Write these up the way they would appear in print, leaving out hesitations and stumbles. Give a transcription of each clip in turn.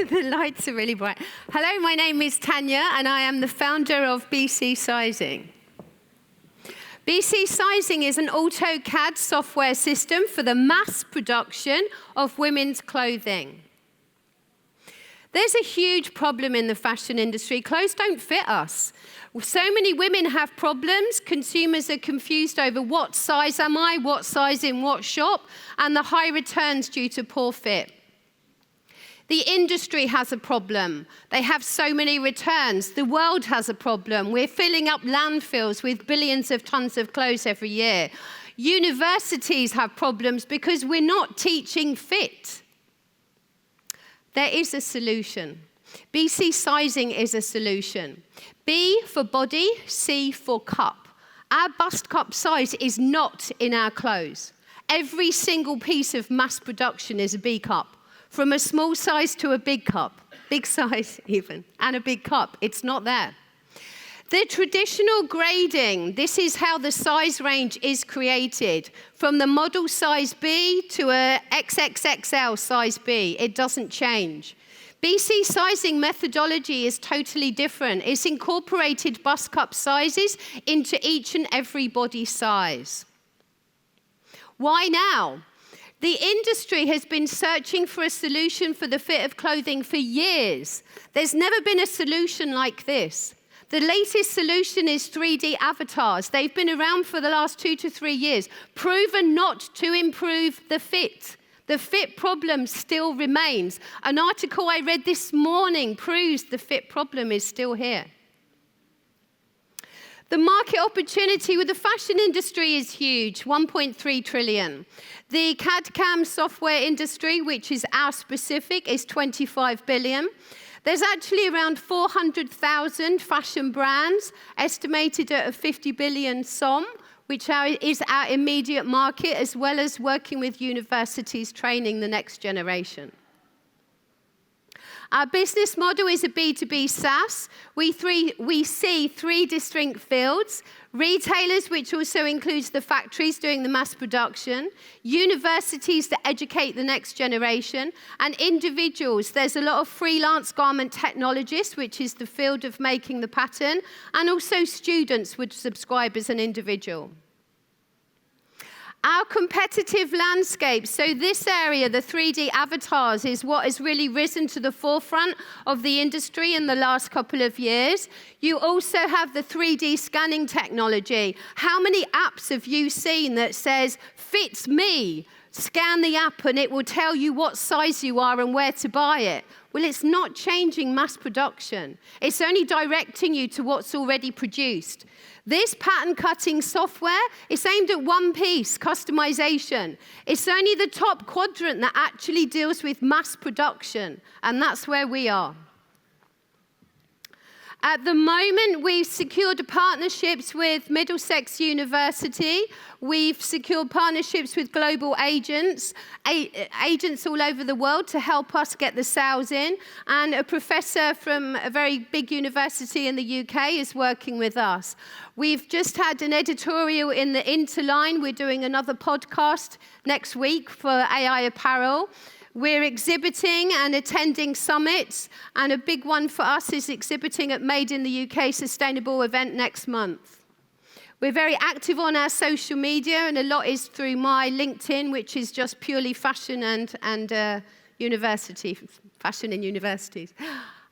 The lights are really bright. Hello, my name is Tanya, and I am the founder of BCSizing. BCSizing is an AutoCAD software system for the mass production of women's clothing. There's a huge problem in the fashion industry. Clothes don't fit us. So many women have problems. Consumers are confused over what size am I, what size in what shop, and the high returns due to poor fit. The industry has a problem. They have so many returns. The world has a problem. We're filling up landfills with billions of tons of clothes every year. Universities have problems because we're not teaching fit. There is a solution. BCSizing is a solution. B for body, C for cup. Our bust cup size is not in our clothes. Every single piece of mass production is a B cup. From a small size to a big cup, big size even, and a big cup, it's not there. The traditional grading, this is how the size range is created. From the model size B to a XXXL size B, it doesn't change. BCSizing methodology is totally different. It's incorporated bust cup sizes into each and every body size. Why now? The industry has been searching for a solution for the fit of clothing for years. There's never been a solution like this. The latest solution is 3D avatars. They've been around for the last 2 to 3 years, proven not to improve the fit. The fit problem still remains. An article I read this morning proves the fit problem is still here. The market opportunity with the fashion industry is huge, 1.3 trillion. The CAD/CAM software industry, which is our specific, is 25 billion. There's actually around 400,000 fashion brands, estimated at a 50 billion SOM, which is our immediate market, as well as working with universities training the next generation. Our business model is a B2B SaaS. We see 3 distinct fields: retailers, which also includes the factories doing the mass production, universities that educate the next generation, and individuals. There's a lot of freelance garment technologists, which is the field of making the pattern, and also students would subscribe as an individual. Our competitive landscape, so this area, the 3D avatars, is what has really risen to the forefront of the industry in the last couple of years. You also have the 3D scanning technology. How many apps have you seen that says, fits me? Scan the app and it will tell you what size you are and where to buy it. Well, it's not changing mass production. It's only directing you to what's already produced. This pattern cutting software is aimed at one piece, customization. It's only the top quadrant that actually deals with mass production, and that's where we are. At the moment, we've secured partnerships with Middlesex University. We've secured partnerships with global agents all over the world to help us get the sales in. And a professor from a very big university in the UK is working with us. We've just had an editorial in the Interline. We're doing another podcast next week for AI Apparel. We're exhibiting and attending summits, and a big one for us is exhibiting at Made in the UK Sustainable event next month. We're very active on our social media, and a lot is through my LinkedIn, which is just purely fashion and university, fashion in universities.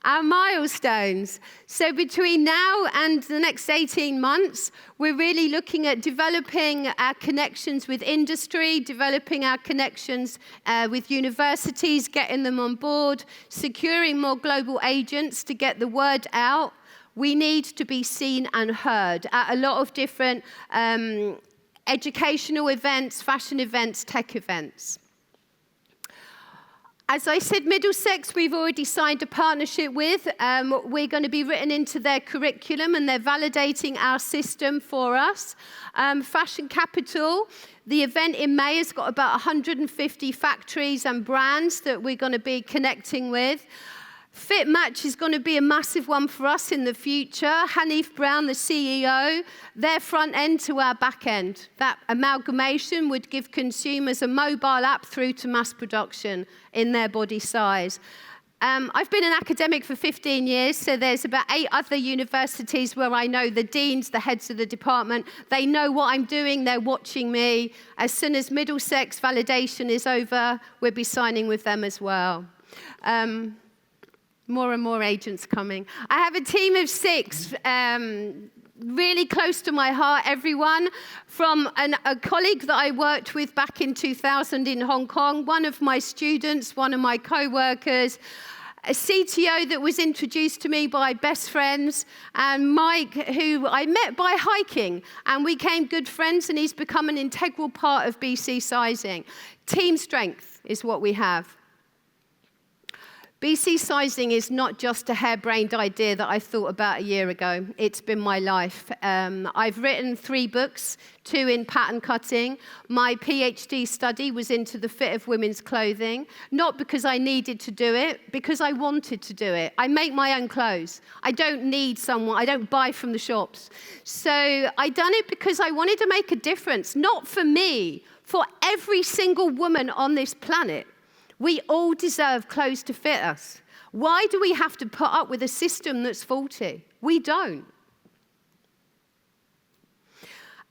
Our milestones. So between now and the next 18 months, we're really looking at developing our connections with industry, developing our connections with universities, getting them on board, securing more global agents to get the word out. We need to be seen and heard at a lot of different educational events, fashion events, tech events. As I said, Middlesex, we've already signed a partnership with. We're going to be written into their curriculum, and they're validating our system for us. Fashion Capital, the event in May has got about 150 factories and brands that we're going to be connecting with. Fit Match is going to be a massive one for us in the future. Hanif Brown, the CEO, their front end to our back end. That amalgamation would give consumers a mobile app through to mass production in their body size. I've been an academic for 15 years, so there's about 8 other universities where I know the deans, the heads of the department. They know what I'm doing. They're watching me. As soon as Middlesex validation is over, we'll be signing with them as well. More and more agents coming. I have a team of 6, really close to my heart, everyone, from a colleague that I worked with back in 2000 in Hong Kong, one of my students, one of my co-workers, a CTO that was introduced to me by best friends, and Mike, who I met by hiking, and we became good friends, and he's become an integral part of BCSizing. Team strength is what we have. BCSizing is not just a harebrained idea that I thought about a year ago. It's been my life. I've written 3 books, 2 in pattern cutting. My PhD study was into the fit of women's clothing, not because I needed to do it, because I wanted to do it. I make my own clothes. I don't need someone. I don't buy from the shops. So I done it because I wanted to make a difference, not for me, for every single woman on this planet. We all deserve clothes to fit us. Why do we have to put up with a system that's faulty? We don't.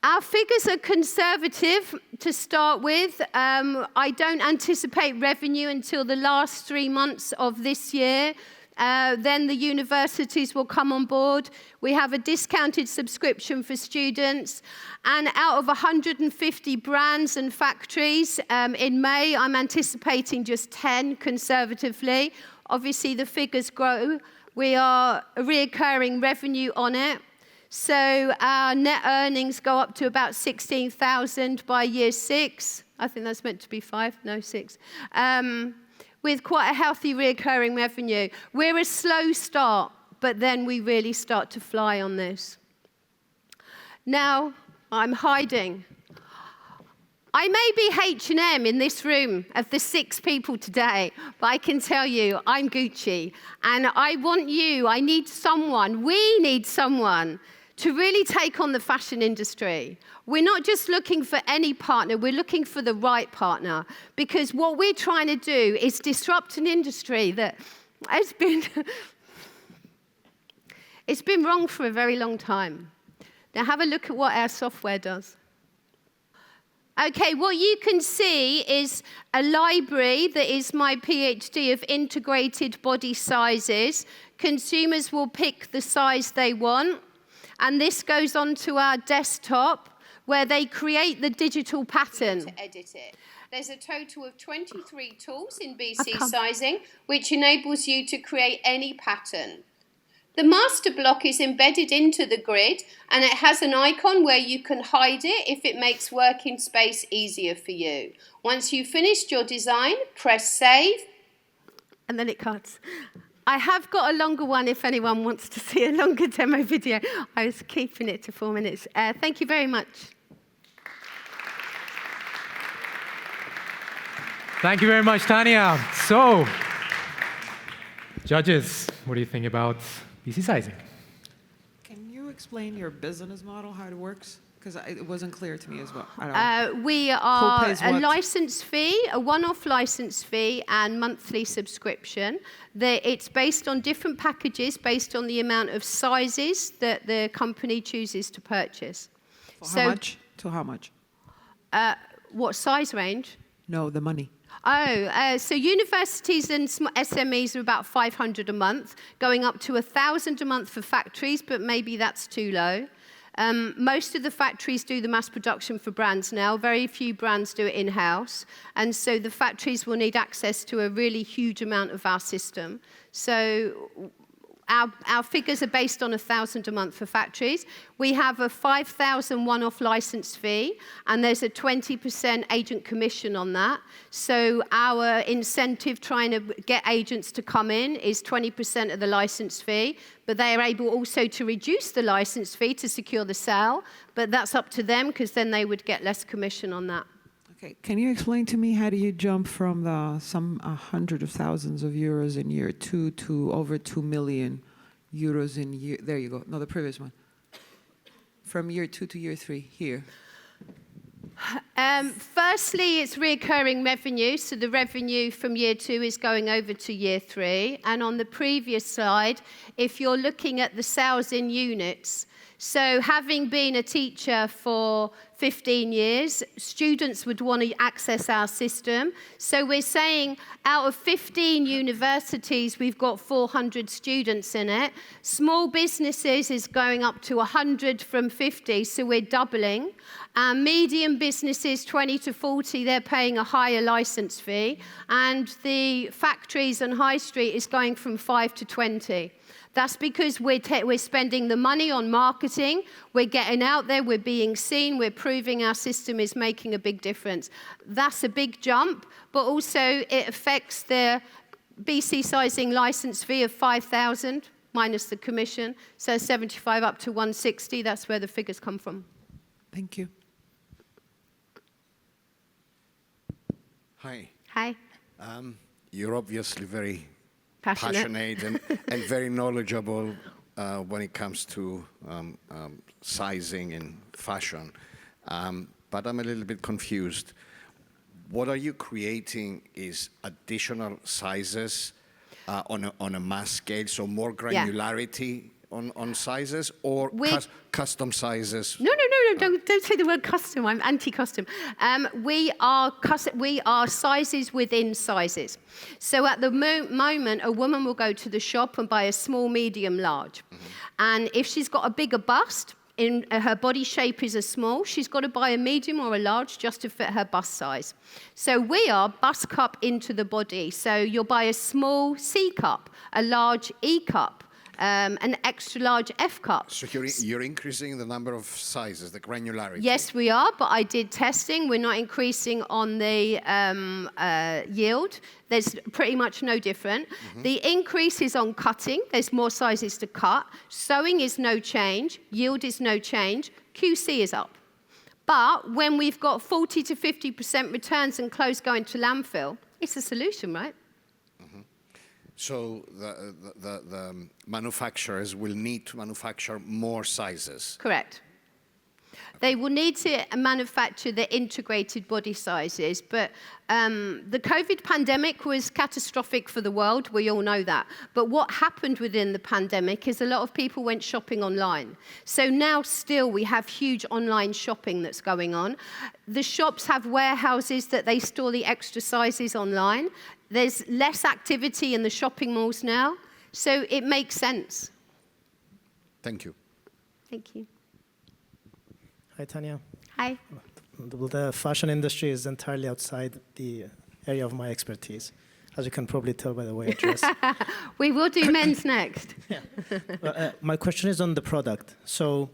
Our figures are conservative to start with. I don't anticipate revenue until the last 3 months of this year. Then the universities will come on board. We have a discounted subscription for students. And out of 150 brands and factories in May, I'm anticipating just 10 conservatively. Obviously, the figures grow. We are a recurring revenue on it. So our net earnings go up to about 16,000 by year 6. I think that's meant to be 5, no 6. With quite a healthy recurring revenue. We're a slow start, but then we really start to fly on this. Now, I'm hiding. I may be H&M in this room of the 6 people today, but I can tell you, I'm Gucci. And I want you, I need someone, we need someone to really take on the fashion industry. We're not just looking for any partner, we're looking for the right partner. Because what we're trying to do is disrupt an industry that has been, it's been wrong for a very long time. Now have a look at what our software does. Okay, what you can see is a library that is my PhD of integrated body sizes. Consumers will pick the size they want. And this goes onto our desktop where they create the digital pattern. To edit it. There's a total of 23 tools in BCSizing, which enables you to create any pattern. The master block is embedded into the grid, and it has an icon where you can hide it if it makes working space easier for you. Once you've finished your design, press save. And then it cuts. I have got a longer one if anyone wants to see a longer demo video. I was keeping it to 4 minutes. Thank you very much. Thank you very much, Tanya. So, judges, what do you think about BCSizing? Can you explain your business model, how it works? Because it wasn't clear to me as well. We are a license fee, a one-off license fee and monthly subscription. It's based on different packages, based on the amount of sizes that the company chooses to purchase. How much to how much? What size range? No, the money. So universities and SMEs are about 500 a month, going up to 1,000 a month for factories, but maybe that's too low. Most of the factories do the mass production for brands now. Very few brands do it in-house. And so the factories will need access to a really huge amount of our system. So our figures are based on 1,000 a month for factories. We have a 5,000 one-off license fee, and there's a 20% agent commission on that. So our incentive trying to get agents to come in is 20% of the license fee, but they are able also to reduce the license fee to secure the sale, but that's up to them because then they would get less commission on that. Okay, can you explain to me how do you jump from some hundreds of thousands of euros in year 2 to over 2 million euros in year, there you go, no, the previous one. From year 2 to year 3, here. Firstly, it's recurring revenue, so the revenue from year 2 is going over to year 3. And on the previous slide, if you're looking at the sales in units, so having been a teacher for 15 years, students would want to access our system. So we're saying out of 15 universities, we've got 400 students in it. Small businesses is going up to 100 from 50, so we're doubling. Medium businesses, 20 to 40, they're paying a higher license fee. And the factories and high street is going from 5 to 20. That's because we're spending the money on marketing, we're getting out there, we're being seen, we're proving our system is making a big difference. That's a big jump, but also it affects the BCSizing license fee of 5,000 minus the commission, so 75 up to 160, that's where the figures come from. Thank you. Hi. Hi. You're obviously very Passionate. and very knowledgeable when it comes to sizing in fashion. But I'm a little bit confused. What are you creating is additional sizes on a mass scale, so more granularity on sizes, or custom sizes? No, don't say the word custom. I'm anti-custom. We are sizes within sizes. So at the moment, a woman will go to the shop and buy a small, medium, large. And if she's got a bigger bust, in her body shape is a small, she's got to buy a medium or a large just to fit her bust size. So we are bust cup into the body. So you'll buy a small C cup, a large E cup, an extra large F cup. So you're increasing the number of sizes, the granularity? Yes, we are, but I did testing. We're not increasing on the yield. There's pretty much no different. The increase is on cutting. There's more sizes to cut. Sewing is no change. Yield is no change. QC is up. But when we've got 40 to 50% returns and clothes going to landfill, it's a solution, right? So the manufacturers will need to manufacture more sizes? Correct. They will need to manufacture the integrated body sizes, but the COVID pandemic was catastrophic for the world, we all know that. But what happened within the pandemic is a lot of people went shopping online. So now still we have huge online shopping that's going on. The shops have warehouses that they store the extra sizes online. There's less activity in the shopping malls now, so it makes sense. Thank you. Thank you. Hi, Tanya. Hi. The fashion industry is entirely outside the area of my expertise, as you can probably tell by the way I dress. We will do men's next. My question is on the product. So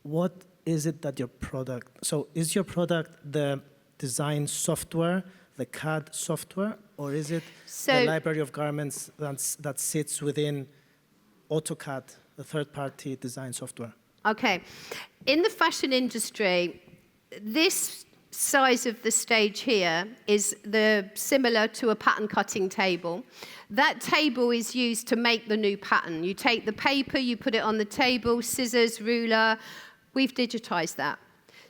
what is it that your product, so is your product the design software, the CAD software, or is it the library of garments that sits within AutoCAD, the third-party design software? Okay. In the fashion industry, this size of the stage here is similar to a pattern cutting table. That table is used to make the new pattern. You take the paper, you put it on the table, scissors, ruler. We've digitized that.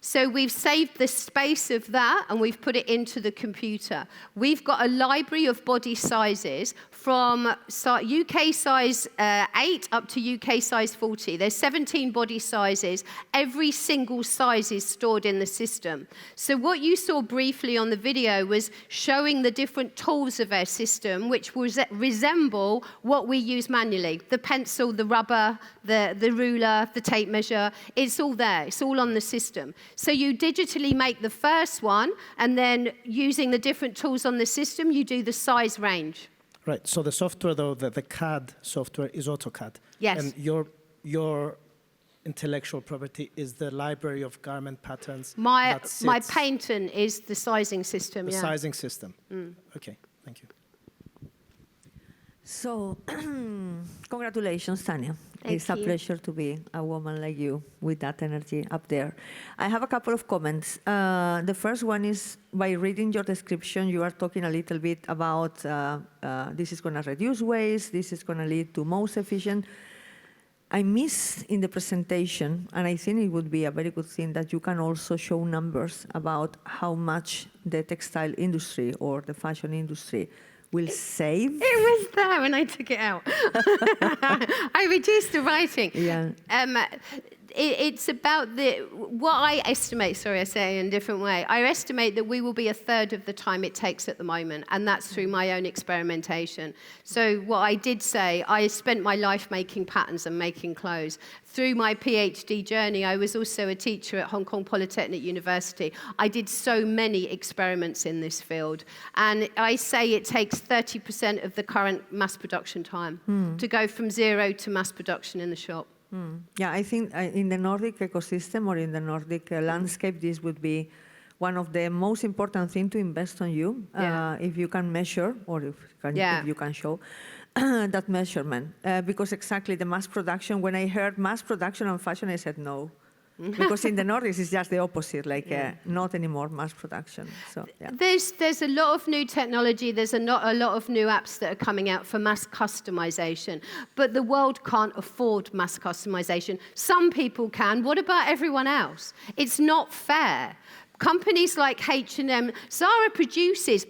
So we've saved the space of that and we've put it into the computer. We've got a library of body sizes from UK size 8 up to UK size 40. There's 17 body sizes. Every single size is stored in the system. So what you saw briefly on the video was showing the different tools of our system, which resemble what we use manually. The pencil, the rubber, the ruler, the tape measure, it's all there. It's all on the system. So you digitally make the first one, and then using the different tools on the system, you do the size range. Right. So the software, though, the CAD software is AutoCAD. Yes. And your intellectual property is the library of garment patterns. My patent is the sizing system. The sizing system. Okay. Thank you. So, congratulations, Tanya. It's a pleasure to be a woman like you with that energy up there. I have a couple of comments. The first one is, by reading your description, you are talking a little bit about this is going to reduce waste, this is going to lead to most efficient. I missed in the presentation, and I think it would be a very good thing that you can also show numbers about how much the textile industry or the fashion industry will save. It was there and I took it out. I reduced the writing. Yeah. It's about what I estimate, sorry, I say it in a different way. I estimate that we will be a third of the time it takes at the moment, and that's through my own experimentation. So what I did say, I spent my life making patterns and making clothes. Through my PhD journey, I was also a teacher at Hong Kong Polytechnic University. I did so many experiments in this field, and I say it takes 30% of the current mass production time to go from zero to mass production in the shop. Yeah, I think in the Nordic ecosystem or in the Nordic landscape, this would be one of the most important things to invest on you, if you can measure or if you can show that measurement. Because exactly the mass production, when I heard mass production and fashion, I said no. Because in the Nordics, it's just the opposite, like not anymore mass production. So yeah. There's a lot of new technology. There's a lot of new apps that are coming out for mass customization. But the world can't afford mass customization. Some people can. What about everyone else? It's not fair. Companies like H&M, Zara produces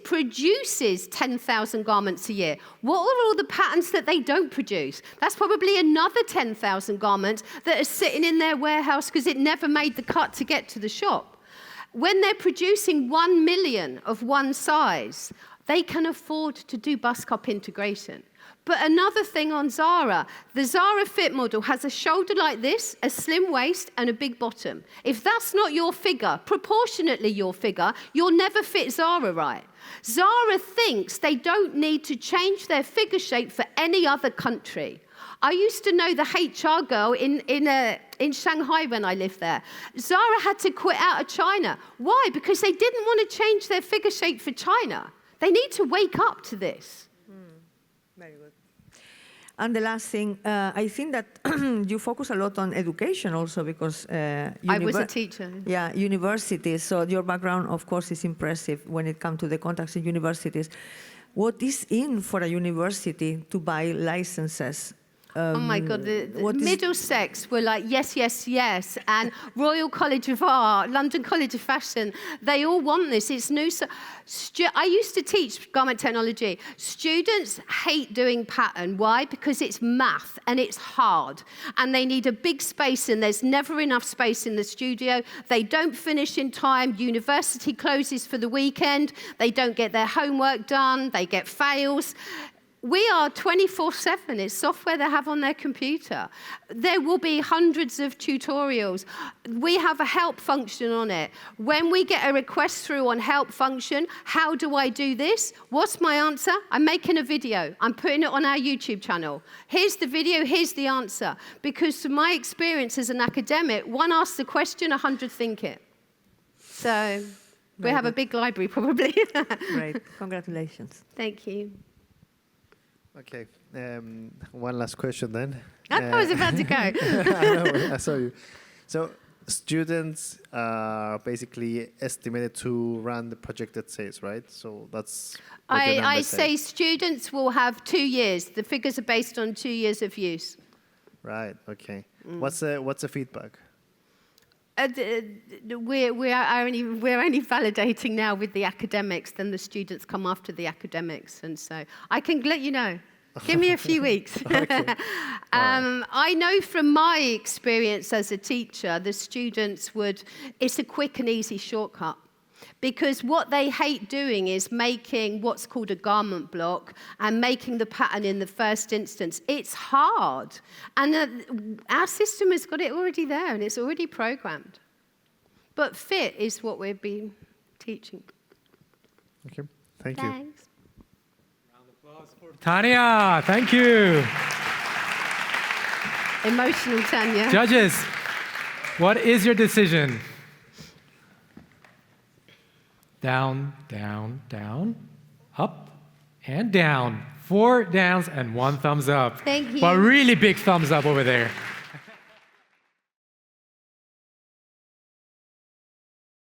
10,000 garments a year. What are all the patterns that they don't produce? That's probably another 10,000 garments that are sitting in their warehouse because it never made the cut to get to the shop. When they're producing 1 million of one size, they can afford to do bus cup integration. But another thing on Zara, the Zara fit model has a shoulder like this, a slim waist, and a big bottom. If that's not your figure, proportionately your figure, you'll never fit Zara right. Zara thinks they don't need to change their figure shape for any other country. I used to know the HR girl in Shanghai when I lived there. Zara had to quit out of China. Why? Because they didn't want to change their figure shape for China. They need to wake up to this. Very good. And the last thing, I think that you focus a lot on education also because... I was a teacher. Yeah, universities. So your background, of course, is impressive when it comes to the contacts in universities. What is in for a university to buy licenses? Oh my God, the Middlesex were like, yes, yes, yes. And Royal College of Art, London College of Fashion, they all want this. It's new. I used to teach garment technology. Students hate doing pattern. Why? Because it's math and it's hard. And they need a big space and there's never enough space in the studio. They don't finish in time. University closes for the weekend. They don't get their homework done. They get fails. We are 24/7. It's software they have on their computer. There will be hundreds of tutorials. We have a help function on it. When we get a request through on help function, how do I do this? What's my answer? I'm making a video. I'm putting it on our YouTube channel. Here's the video, here's the answer. Because from my experience as an academic, one asks the question, 100 think it. So we have a big library probably. Great, congratulations. Thank you. Okay, one last question then. I was about to go. I know, I saw you. So students are basically estimated to run the projected sales, right? So that's what your I numbers say students will have 2 years. The figures are based on 2 years of use. Right, okay. What's the feedback? We're only validating now with the academics, then the students come after the academics, and so I can let you know. Give me a few weeks. Okay. I know from my experience as a teacher, the students it's a quick and easy shortcut. Because what they hate doing is making what's called a garment block and making the pattern in the first instance. It's hard. And our system has got it already there and it's already programmed. But fit is what we'll be teaching. Okay, thank you. Thanks. Round of applause for Tanya, thank you. Emotional, Tanya. Judges, what is your decision? Down, down, down, up, and down. 4 downs and 1 thumbs up. Thank you. But really big thumbs up over there.